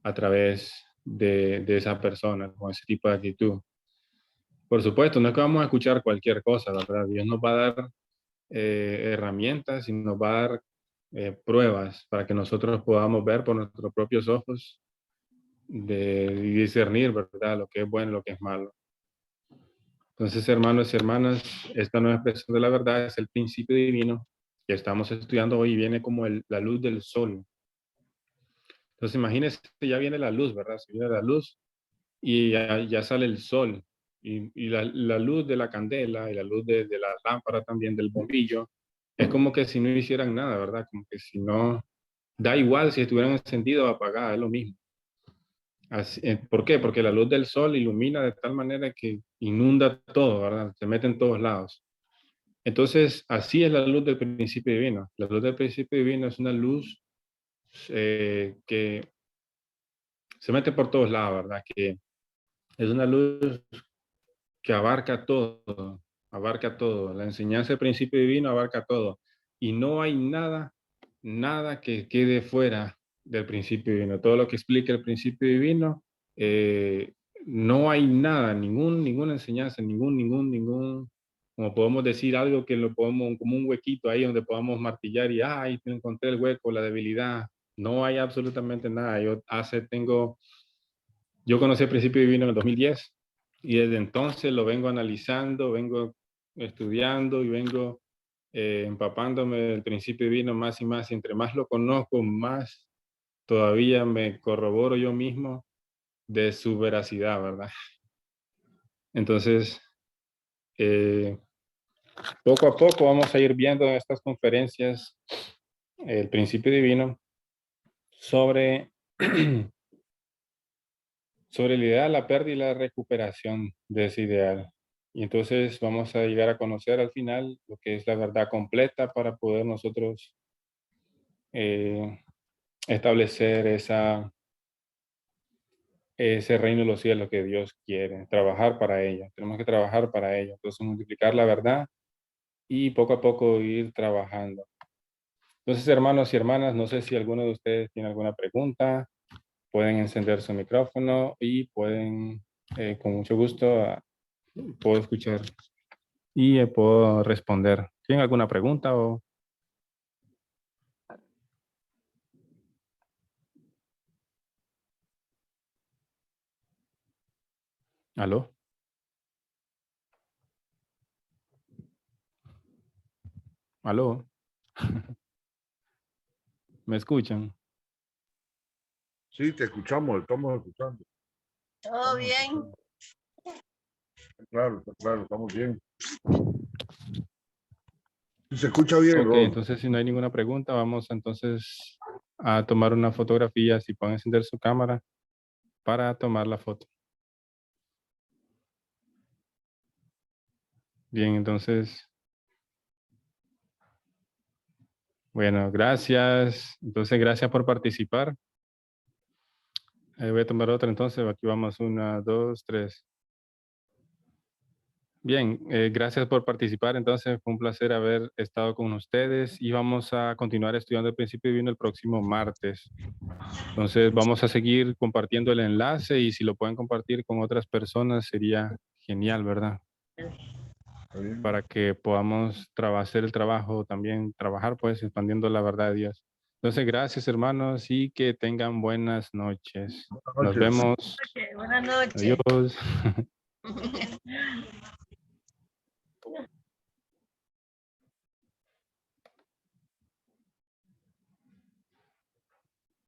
a través de esa persona con ese tipo de actitud. Por supuesto, no es que vamos a escuchar cualquier cosa, ¿verdad? Dios nos va a dar herramientas y nos va a dar pruebas para que nosotros podamos ver por nuestros propios ojos y discernir, ¿verdad? Lo que es bueno y lo que es malo. Entonces, hermanos y hermanas, esta nueva expresión de la verdad es el principio divino que estamos estudiando hoy. Viene como la luz del sol. Entonces, imagínense, ya viene la luz, ¿verdad? Se viene la luz y ya sale el sol. Y la luz de la candela y la luz de la lámpara también, del bombillo, es como que si no hicieran nada, ¿verdad? Como que si no, da igual si estuvieran encendidos o apagadas, es lo mismo. ¿Por qué? Porque la luz del sol ilumina de tal manera que inunda todo, ¿verdad? Se mete en todos lados. Entonces, así es la luz del principio divino. La luz del principio divino es una luz que se mete por todos lados, ¿verdad? Que es una luz que abarca todo. La enseñanza del principio divino abarca todo. Y no hay nada que quede fuera del principio divino. Todo lo que explica el principio divino, eh, no hay nada, ninguna enseñanza, ningún, como podemos decir, algo que lo podemos, como un huequito ahí donde podamos martillar y, ahí encontré el hueco, la debilidad. No hay absolutamente nada. Yo conocí el principio divino en el 2010 y desde entonces lo vengo analizando, vengo estudiando y vengo empapándome del principio divino más y más. Y entre más lo conozco, más todavía me corroboro yo mismo de su veracidad, ¿verdad? Entonces, eh, poco a poco vamos a ir viendo en estas conferencias el principio divino sobre, sobre el ideal, la pérdida y la recuperación de ese ideal. Y entonces vamos a llegar a conocer al final lo que es la verdad completa para poder nosotros establecer ese reino de los cielos que Dios quiere, trabajar para ello. Tenemos que trabajar para ello. Entonces, multiplicar la verdad y poco a poco ir trabajando. Entonces, hermanos y hermanas, no sé si alguno de ustedes tiene alguna pregunta, pueden encender su micrófono y pueden, con mucho gusto, puedo escuchar y puedo responder. ¿Tienen alguna pregunta o...? ¿Aló? ¿Aló? ¿Me escuchan? Sí, te escuchamos, estamos escuchando. Todo bien. Está claro, estamos bien. Sí, se escucha bien, Ok, Ron. entonces si no hay ninguna pregunta, vamos entonces a tomar una fotografía. Si pueden encender su cámara para tomar la foto. Bien, entonces, bueno, gracias. Entonces, gracias por participar. Voy a tomar otra entonces. Aquí vamos, 1, 2, 3. Bien, gracias por participar. Entonces, fue un placer haber estado con ustedes y vamos a continuar estudiando el principio divino el próximo martes. Entonces, vamos a seguir compartiendo el enlace y si lo pueden compartir con otras personas sería genial, ¿verdad? Está bien. Para que podamos hacer el trabajo, también trabajar, pues, expandiendo la verdad de Dios. Entonces, gracias, hermanos, y que tengan buenas noches. Buenas Nos noches. vemos. Buenas noches. Adiós.